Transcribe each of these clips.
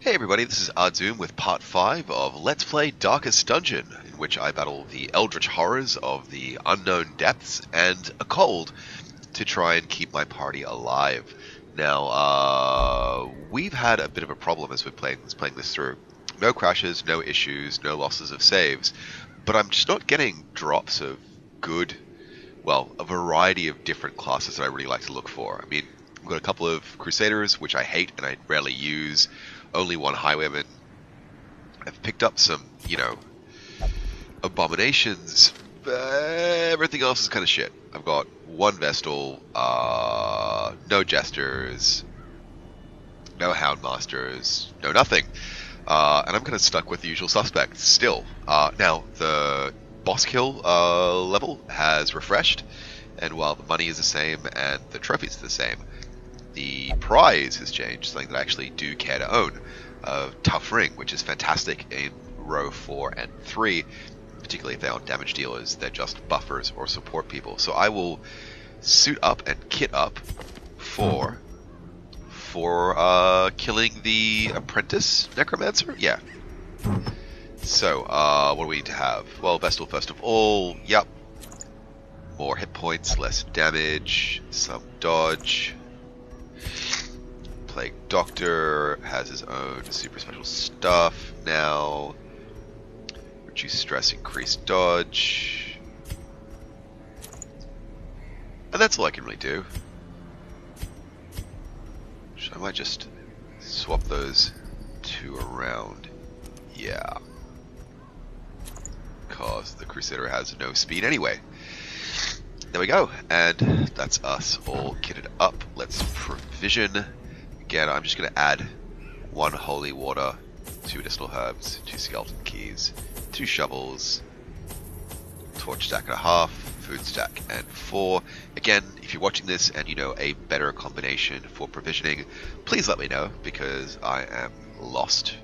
Hey everybody, this is Ahdoom with part 5 of Let's Play Darkest Dungeon, in which I battle the eldritch horrors of the unknown depths and a cold to try and keep my party alive. Now, we've had a bit of a problem as we're playing this through. No crashes, no issues, no losses of saves, but I'm just not getting drops of good, well, a variety of different classes that I really like to look for. I mean, I've got a couple of Crusaders, which I hate and I rarely use. Only one Highwayman. I've picked up some, abominations. Everything else is kind of shit. I've got one Vestal, no Jesters, no Houndmasters, no nothing. And I'm kind of stuck with the usual suspects still. Now, the boss kill level has refreshed, and while the money is the same and the trophies are the same, the prize has changed, something that I actually do care to own. Tough Ring, which is fantastic in row 4 and 3, particularly if they aren't damage dealers, they're just buffers or support people. So I will suit up and kit up for killing the Apprentice Necromancer? Yeah. So, what do we need to have? Well, Vestal first of all, yep. More hit points, less damage, some dodge. Plague Doctor has his own super special stuff now. Reduce stress, increase dodge. And that's all I can really do. I might just swap those two around. Yeah. Because the Crusader has no speed anyway. There we go. And that's us all kitted up. Let's provision. Again, I'm just going to add 1 holy water, 2 medicinal herbs, 2 skeleton keys, 2 shovels, torch stack and a half, food stack and 4. Again, if you're watching this and you know a better combination for provisioning, please let me know, because I am lost.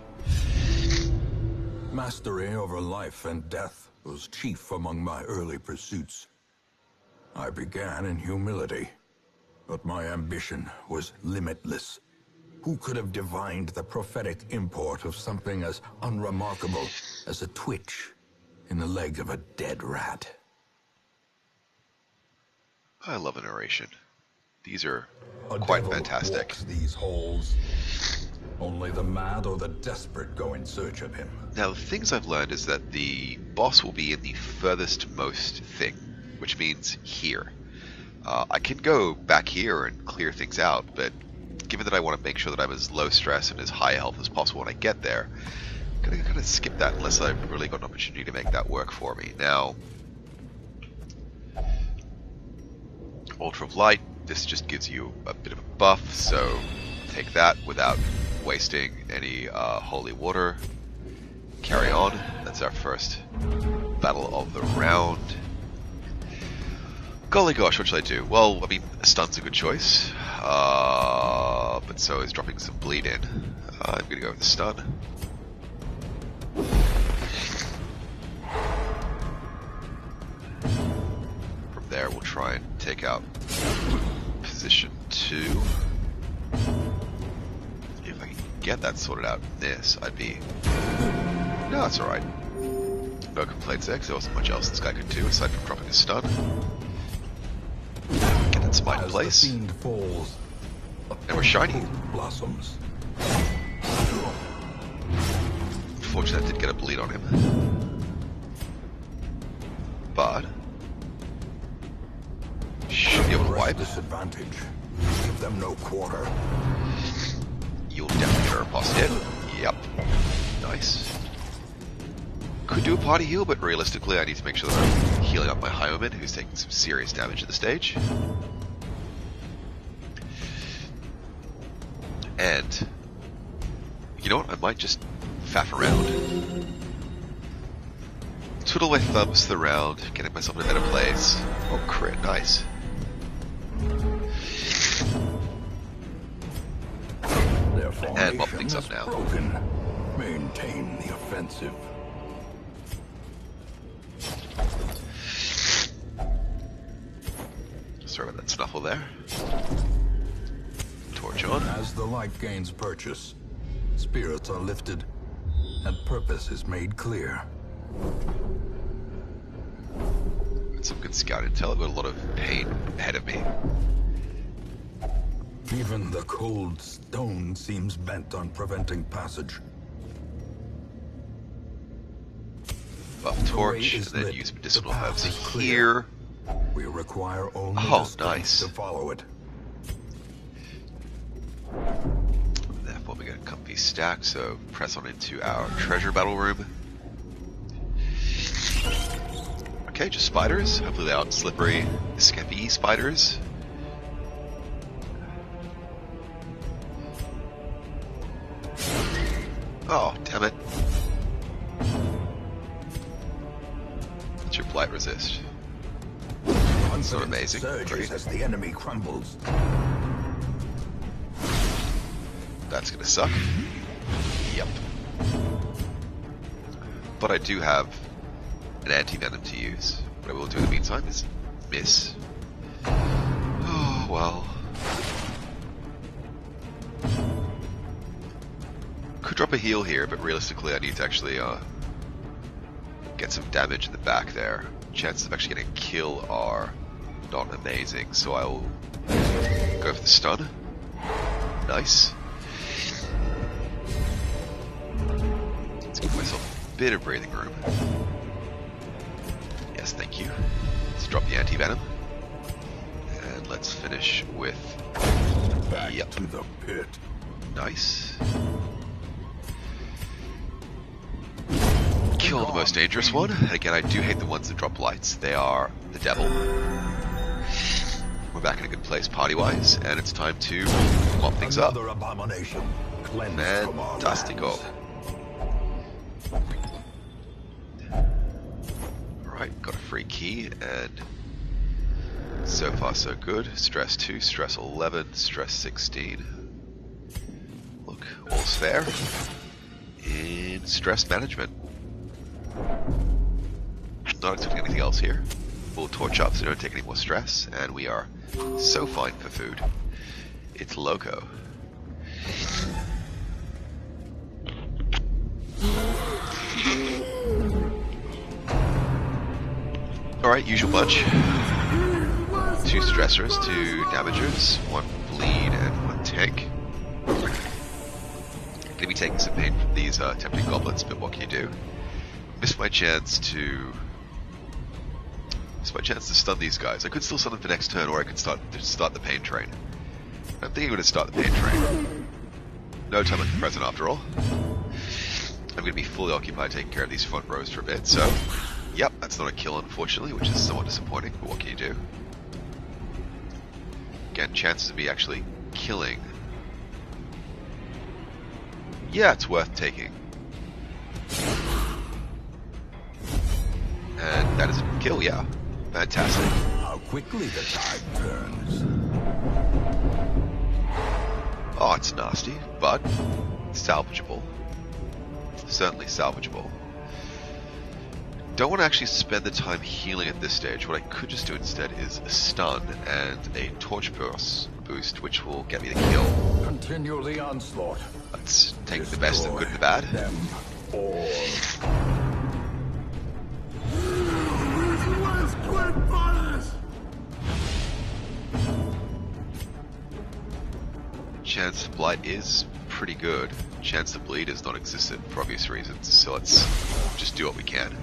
Mastery over life and death was chief among my early pursuits. I began in humility, but my ambition was limitless. Who could have divined the prophetic import of something as unremarkable as a twitch in the leg of a dead rat? I love a narration. These are A quite devil fantastic. walks these halls. Only the mad or the desperate go in search of him. Now, the things I've learned is that the boss will be in the furthest most thing, which means here. I can go back here and clear things out, but given that I want to make sure that I'm as low stress and as high health as possible when I get there, I'm going to kind of skip that unless I've really got an opportunity to make that work for me. Now, Altar of Light, this just gives you a bit of a buff, so take that without wasting any holy water. Carry on. That's our first battle of the round. Golly gosh, what should I do? Well, I mean, a stun's a good choice, but so is dropping some bleed in. I'm gonna go with the stun. From there, we'll try and take out position 2. If I can get that sorted out in this, I'd be... No, that's alright. No complaints there, because there wasn't much else this guy could do aside from dropping a stun. Get that smite in place. The fiend falls, And we're shiny. blossoms. Unfortunately, I did get a bleed on him. But should be able to wipe. Disadvantage. Give them no quarter. You'll definitely get a riposte hit. Yep. Nice. Could do a party heal, but realistically I need to make sure that I'm healing up my Highwayman, who's taking some serious damage at the stage. And you know what? I might just faff around. Twiddle my thumbs to the round, getting myself in a better place. Oh, crit. Nice. And mop things up now. Broken. Maintain the offensive. Sorry about that snuffle there. Torch on. As the light gains purchase, spirits are lifted, and purpose is made clear. Got some good scout intel. I've got a lot of pain ahead of me. Even the cold stone seems bent on preventing passage. Buff torch, and then use medicinal herbs here. We require only Oh, the strength nice. to follow it. Therefore, we got a comfy stack, so press on into our treasure battle room. Okay, just spiders. Hopefully they aren't slippery, escapee spiders. Oh, damn it. What's your blight resist? That's not amazing. Great. As the enemy crumbles. That's gonna suck. Yep. But I do have an anti-venom to use. What I will do in the meantime is miss. Oh, well. Could drop a heal here, but realistically I need to actually get some damage in the back there. Chances of actually getting a kill are not amazing, so I will go for the stun. Nice. Let's give myself a bit of breathing room. Yes, thank you. Let's drop the anti-venom. And let's finish with... Back to the pit. Nice. Kill the most dangerous one. And again, I do hate the ones that drop lights. They are the devil. We're back in a good place party-wise, and it's time to mop things up. Another abomination. Fantastico. Alright, got a free key, and so far so good. Stress 2, stress 11, stress 16. Look, all's fair. In stress management. Not expecting anything else here. We'll torch up so we don't take any more stress, and we are so fine for food. It's loco. Alright, usual bunch. 2 stressors, 2 damagers, 1 bleed, and 1 tank. Gonna be taking some pain from these tempting goblins, but what can you do? Missed my chance to stun these guys. I could still stun them for next turn, or I could start the pain train. I'm thinking I'm going to start the pain train. No time like the present, after all. I'm going to be fully occupied taking care of these front rows for a bit, so... Yep, that's not a kill, unfortunately, which is somewhat disappointing, but what can you do? Again, chances of me actually killing... Yeah, it's worth taking. And that is a kill, yeah. Fantastic. How quickly the tide turns. Oh, it's nasty, but salvageable. Certainly salvageable. Don't want to actually spend the time healing at this stage. What I could just do instead is a stun and a torch burst boost, which will get me the kill. Continue the onslaught. Let's take the best of good and the bad. Them all. Chance to blight is pretty good. Chance to bleed is non-existent for obvious reasons, so let's just do what we can.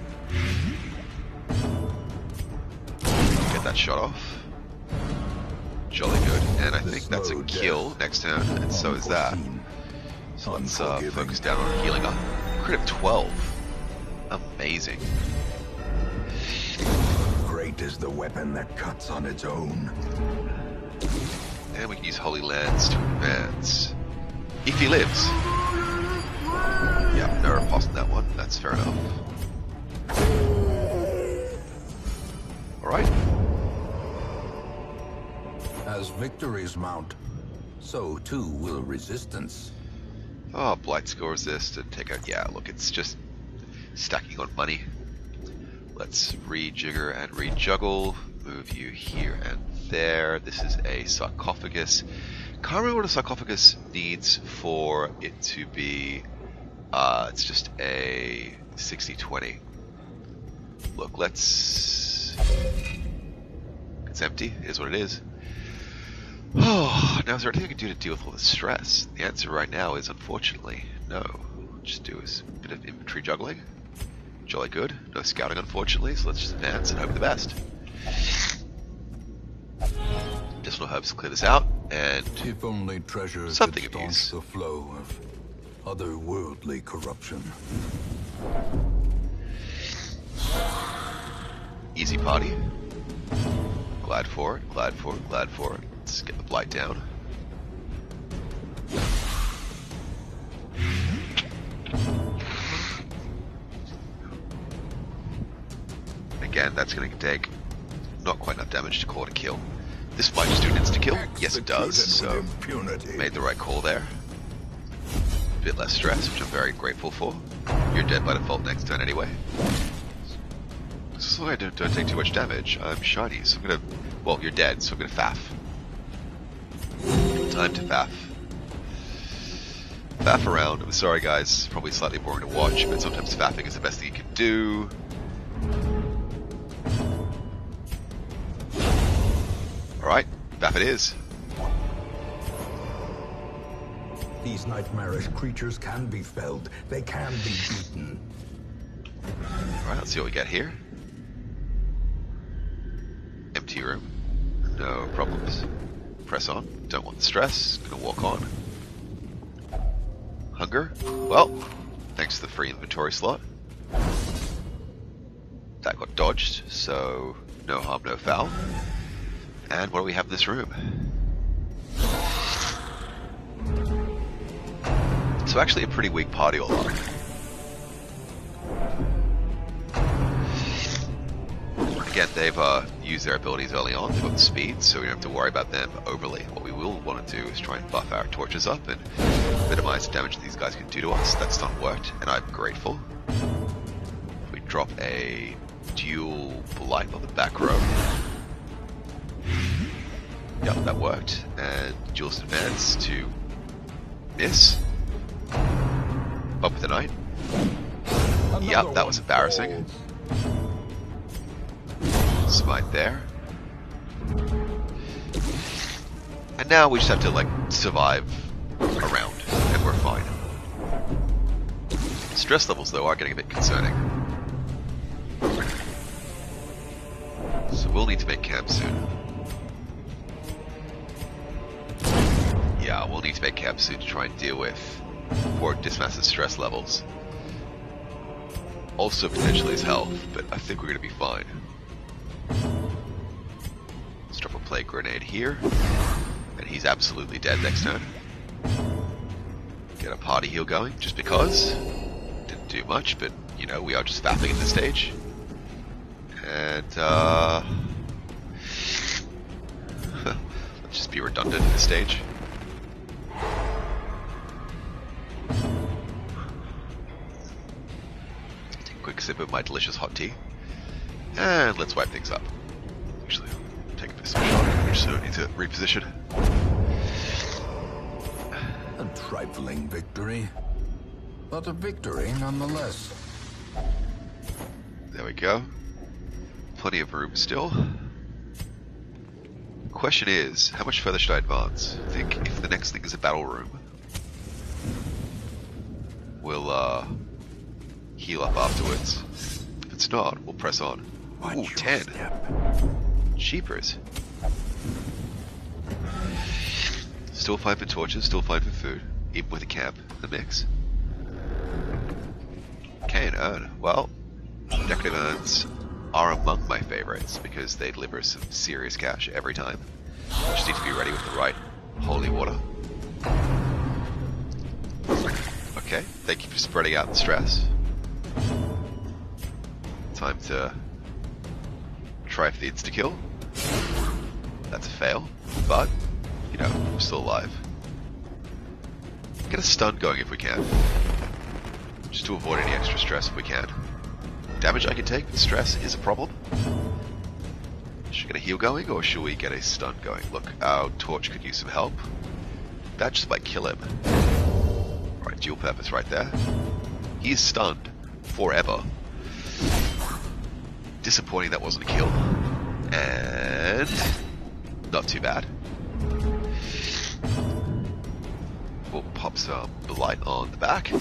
Get that shot off. Jolly good, and I think that's a kill next turn, and so is that. So let's focus down on healing up. Crit of 12. Amazing. Great is the weapon that cuts on its own. And we can use Holy Lands to advance. If he lives. Yeah, no riposte in that one. That's fair enough. Alright. As victories mount, so too will resistance. Oh, Blight Skill Resist and take out... Yeah, look, it's just stacking on money. Let's rejigger and rejuggle. Move you here and there. This is a sarcophagus. Can't remember what a sarcophagus needs for it to be. It's just a 60-20. Look, let's. It's empty. It is what it is. Oh, now is there anything I can do to deal with all the stress? The answer right now is unfortunately no. Just do a bit of inventory juggling. Jolly good. No scouting, unfortunately, so let's just advance and hope for the best. Medicinal herbs clear this out, and if only treasure something could of use. staunch the flow of otherworldly corruption. Easy party. Glad for it, glad for it, glad for it. Let's get the blight down. Again, that's going to take not quite enough damage to call it a kill. This might just do an insta-kill. Yes, it does, so made the right call there. A bit less stress, which I'm very grateful for. You're dead by default next turn anyway. As long as I don't take too much damage, I'm shiny, so I'm gonna... Well, you're dead, so I'm gonna faff. Time to faff. Faff around. I'm sorry guys, it's probably slightly boring to watch, but sometimes faffing is the best thing you can do. Alright, faff it is. These nightmarish creatures can be felled. They can be beaten. Alright, let's see what we get here. Empty room. No problems. Press on. Don't want the stress. Gonna walk on. Hunger. Well, thanks to the free inventory slot. That got dodged, so no harm, no foul. And what do we have in this room? So actually a pretty weak party all along. Again, they've used their abilities early on. They've got the speed, so we don't have to worry about them overly. What we will want to do is try and buff our torches up and minimize the damage that these guys can do to us. That's not worked, and I'm grateful. If we drop a dual blight on the back row. Yep, that worked. And duelist advance to miss. Up with the knight. Yep, that was embarrassing. Smite there. And now we just have to, like, survive around, and we're fine. Stress levels, though, are getting a bit concerning. So we'll need to make camp soon. Yeah, we'll need to make camp soon to try and deal with poor Dismaster's stress levels. Also potentially his health, but I think we're going to be fine. Let's drop a plague grenade here. And he's absolutely dead next turn. Get a party heal going, just because. Didn't do much, but, you know, we are just fapping at this stage. And, let's just be redundant at this stage. Take a quick sip of my delicious hot tea. And let's wipe things up. Actually, take a pistol shot. We just need to reposition. A trifling victory, but a victory nonetheless. There we go. Plenty of room still. Question is, how much further should I advance? I think if the next thing is a battle room, we'll heal up afterwards. If it's not, we'll press on. Ooh, 10. Cheapers. Still fine for torches, still fine for food, even with a camp in the mix. Okay, and urn. Well, decorative urns are among my favorites because they deliver some serious cash every time. Just need to be ready with the right holy water. Okay, thank you for spreading out the stress. Time to try for the insta-kill. That's a fail, but, you know, I'm still alive. Get a stun going if we can. Just to avoid any extra stress if we can. Damage I can take, but stress is a problem. Should we get a heal going, or should we get a stun going? Look, our torch could use some help. that just might kill him. Alright, dual purpose right there. He is stunned forever. Disappointing that wasn't a kill. And not too bad. We'll pop some blight on the back.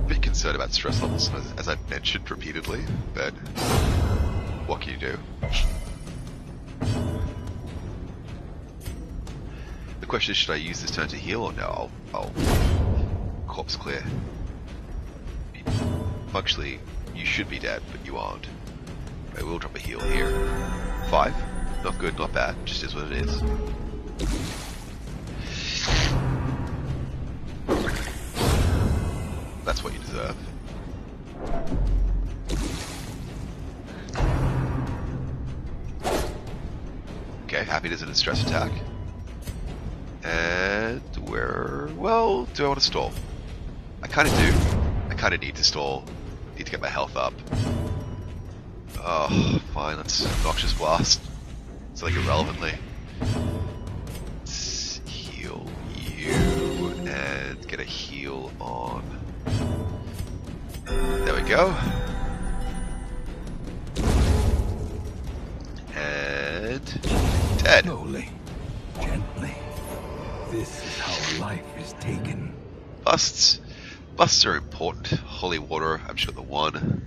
Bit concerned about stress levels, as I've mentioned repeatedly, but what can you do? The question is, should I use this turn to heal or no? I'll corpse clear. Functionally, you should be dead, but you aren't. I will drop a heal here. 5. Not good, not bad. Just is what it is. That's what you deserve. Okay, happiness and a stress attack. And well, do I want to stall? I kind of do. I kind of need to stall. Need to get my health up. Oh, fine, let's Noxious Blast. Something irrelevantly. Let's heal you and get a heal on. There we go. And dead. Slowly, gently. This is how life is taken. Busts. Busts are important. Holy Water, I've just got the 1.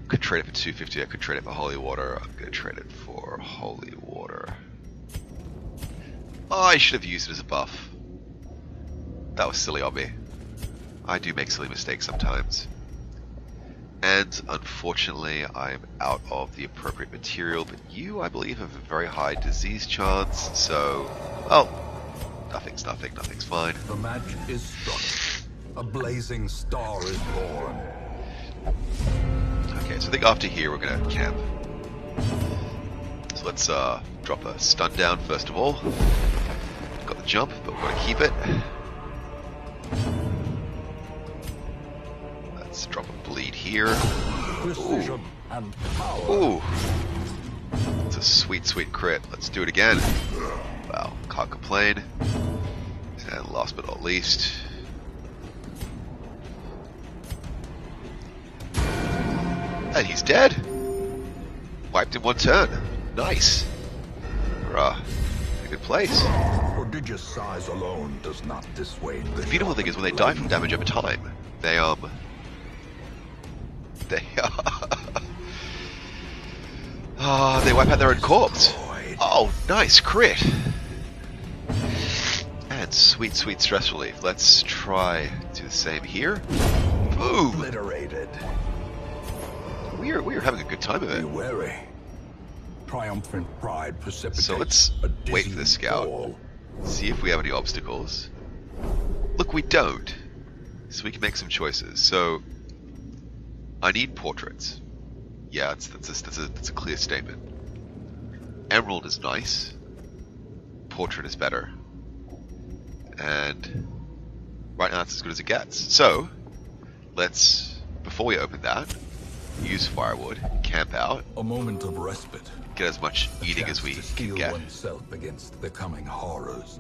Could trade it for 250, I could trade it for Holy Water. I'm going to trade it for Holy Water. Oh, I should have used it as a buff. That was silly of me. I do make silly mistakes sometimes. And unfortunately, I'm out of the appropriate material, but you, I believe, have a very high disease chance, so, well, nothing's nothing, nothing's fine. The match is struck. A blazing star is born. Okay, so I think after here we're gonna camp. So let's drop a stun down first of all. Got the jump, but we're gonna keep it. Let's drop a bleed here. Precision and power. Ooh. It's a sweet, sweet crit. Let's do it again. Wow, can't complain. And last but not least, and he's dead. Wiped in 1 turn. Nice. We're in a good place. Prodigious size alone does not dissuade The beautiful thing is when they die from damage over time, they they wipe out their own corpse. Oh, nice crit. And sweet, sweet stress relief. Let's try to do the same here. Boom. Obliterated. We're having a good time of Be it. wary. Triumphant pride precipitates. So let's a wait for dizzy the scout. fall. See if we have any obstacles. Look, we don't. So we can make some choices. So I need portraits. Yeah, that's a clear statement. Emerald is nice. Portrait is better. And right now that's as good as it gets. So let's, before we open that, use firewood, camp out, A moment of respite. get as much A eating chance as we to can steel get. oneself against the coming horrors.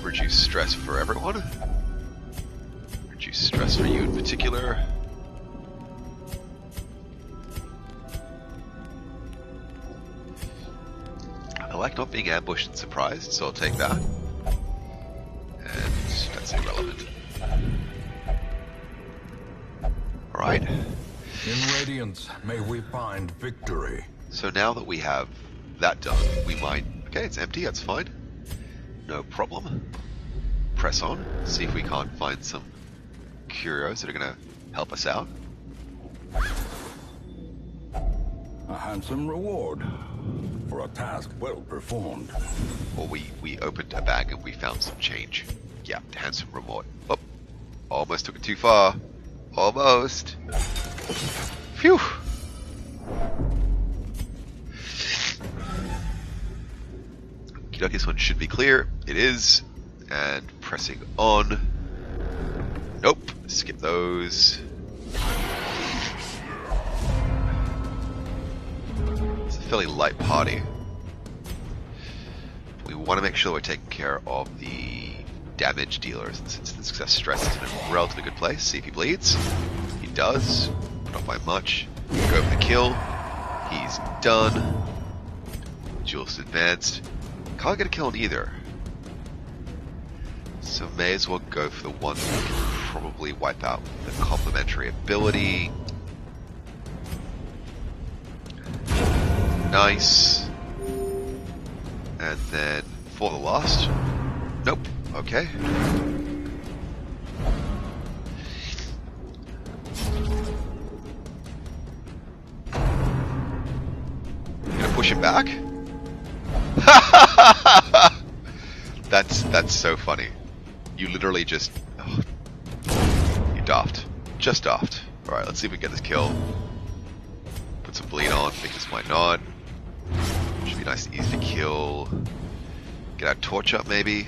Reduce stress for everyone. Reduce stress for you in particular. I like not being ambushed and surprised, so I'll take that. And that's irrelevant. Alright. In Radiance, may we find victory. So now that we have that done, we might... Okay, it's empty, that's fine. No problem. Press on, see if we can't find some curios that are going to help us out. A handsome reward for a task well performed. Or we opened a bag and we found some change. Yeah, handsome reward. Oh, almost took it too far. Almost. Phew. Okie dokie, this one should be clear. It is. And pressing on. Nope. Skip those. It's a fairly light party. We want to make sure we're taking care of the damage dealers. Since the success stress is in a relatively good place. See if he bleeds. He does. Not by much. Go for the kill. He's done. Jules advanced. Can't get a kill on either. So may as well go for the one that can probably wipe out the complementary ability. Nice. And then for the last. Nope. Okay. Gonna push him back? That's so funny. You literally just... Oh, you daft. Just daft. Alright, let's see if we can get this kill. Put some bleed on, because why not? Should be nice and easy to kill. Get our torch up maybe.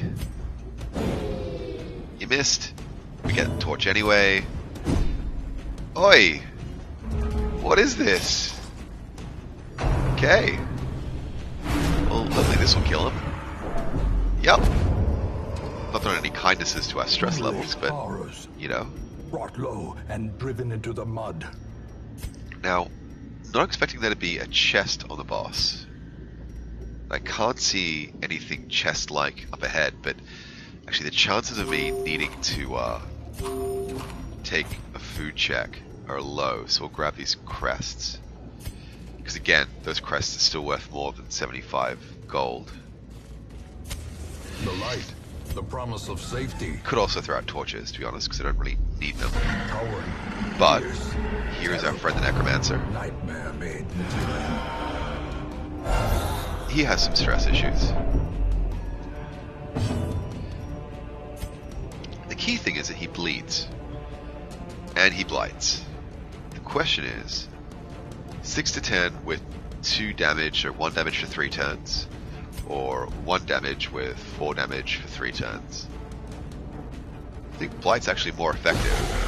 You missed. We get the torch anyway. Oi! What is this? Okay. Well, hopefully this will kill him. Yep. Not throwing any kindnesses to our stress levels, but, you know. Brought low and driven into the mud. Now, not expecting there to be a chest on the boss. I can't see anything chest-like up ahead, but actually the chances of me needing to take a food check are low, so we'll grab these crests. Because again, those crests are still worth more than 75 gold. The light, the promise of safety. Could also throw out torches, to be honest, because I don't really need them. Coward, But fierce, here's our friend the Necromancer. nightmare made human. He has some stress issues. The key thing is that he bleeds. And he blights. The question is, 6 to 10 with 2 damage or 1 damage for 3 turns, or 1 damage with 4 damage for 3 turns. I think blight's actually more effective.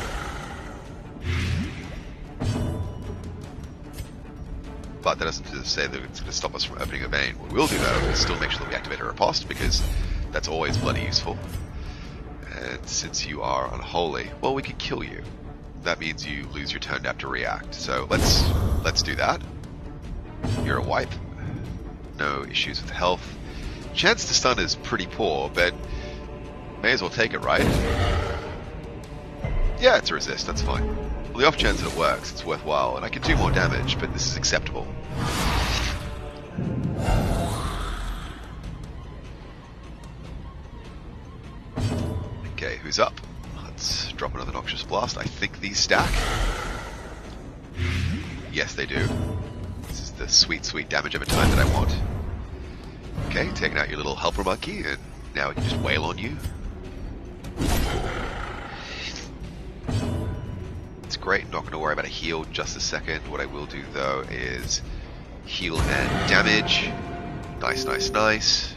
But that doesn't say that it's going to stop us from opening a vein. What we'll do though is still make sure that we activate a riposte, because that's always bloody useful. And since you are unholy, well, we can kill you. That means you lose your turn to have to react. So let's do that. You're a wipe. No issues with health. Chance to stun is pretty poor, but may as well take it, right? Yeah, it's a resist, that's fine. Well, the off chance that it works, it's worthwhile, and I can do more damage, but this is acceptable. Okay, who's up? Let's drop another Noxious Blast. I think these stack. Yes, they do. This is the sweet, sweet damage over time that I want. Okay, taking out your little helper monkey, and now we can just wail on you. It's great, not going to worry about a heal just a second. What I will do though is heal and damage. Nice, nice, nice.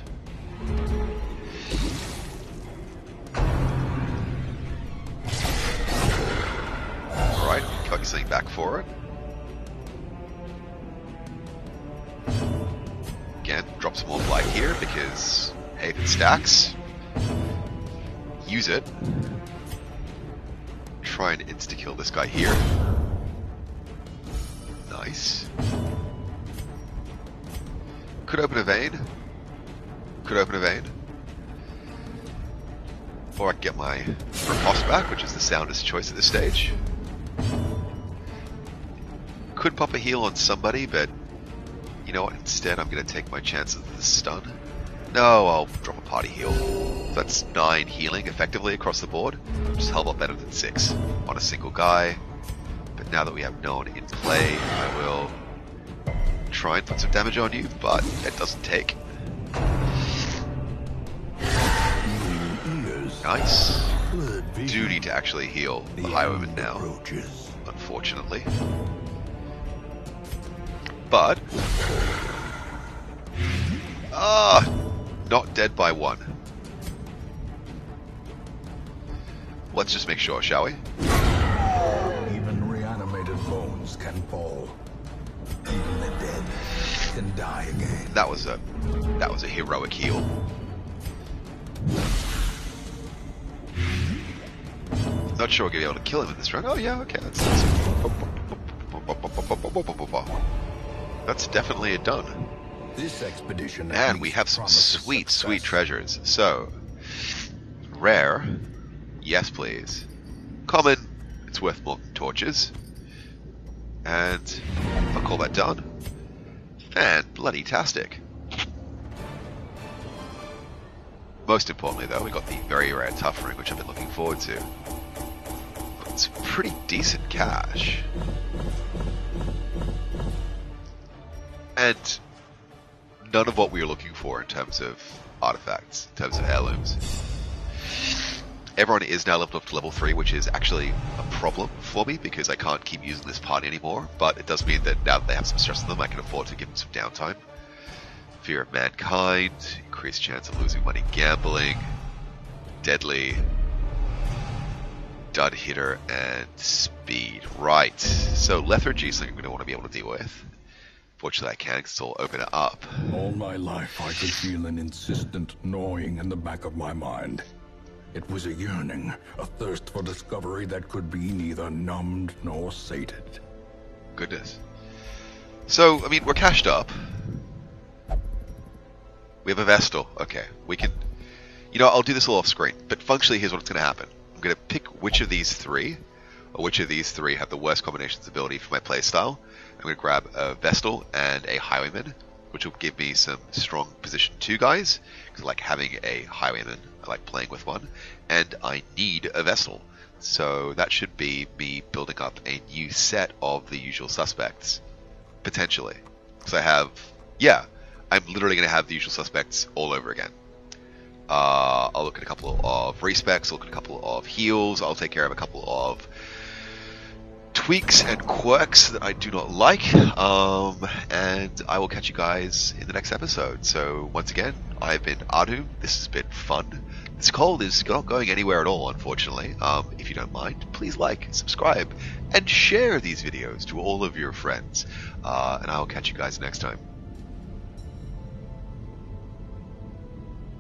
Alright, got you something back for it. Again, drop some more blight here because, hey, if it stacks, use it. Try and insta-kill this guy here. Nice. Could open a vein. Could open a vein. Or I can get my riposte back, which is the soundest choice at this stage. Could pop a heal on somebody, but you know what? Instead, I'm going to take my chances with the stun. No, I'll drop a party heal. That's 9 healing effectively across the board, which is a hell of a lot better than 6 on a single guy. But now that we have no one in play, I will try and put some damage on you, but it doesn't take. Nice. Do need to actually heal the Highwayman now, unfortunately. But not dead by 1. let's just make sure, shall we? Even reanimated bones can fall. Even the dead can die again. That was a heroic heal. Not sure we're gonna be able to kill him in this round. Oh yeah, okay, that's definitely a done. This expedition, and we have some sweet, sweet treasures. So, rare, yes please. Common, it's worth more than torches. And I'll call that done. And bloody tastic. Most importantly though, we got the very rare tough ring, which I've been looking forward to. It's pretty decent cash. And none of what we were looking for in terms of artifacts, in terms of heirlooms. Everyone is now leveled up to level 3, which is actually a problem for me because I can't keep using this party anymore, but it does mean that now that they have some stress on them, I can afford to give them some downtime. Fear of Mankind, increased chance of losing money gambling, Deadly, Dud Hitter, and Speed. Right, so lethargy I'm going to want to be able to deal with. Fortunately I can, because it's all open it up. All my life I could feel an insistent gnawing in the back of my mind. It was a yearning, a thirst for discovery that could be neither numbed nor sated. Goodness. So, I mean, we're cashed up. We have a Vestal. Okay, we can... You know, I'll do this all off screen, but functionally here's what's going to happen. I'm going to pick which of these three, or which of these three have the worst combinations ability for my playstyle. I'm going to grab a Vestal and a Highwayman, which will give me some strong position 2 guys, because I like having a Highwayman, I like playing with one, and I need a Vestal. So that should be me building up a new set of the usual suspects, potentially. Because I have, yeah, I'm literally going to have the usual suspects all over again. I'll look at a couple of respecs, I'll look at a couple of heals, I'll take care of a couple of tweaks and quirks that I do not like, and I will catch you guys in the next episode. So once again, I've been Ahdoom. This has been fun. This cold is not going anywhere at all, unfortunately. If you don't mind, please like, subscribe, and share these videos to all of your friends, and I will catch you guys next time.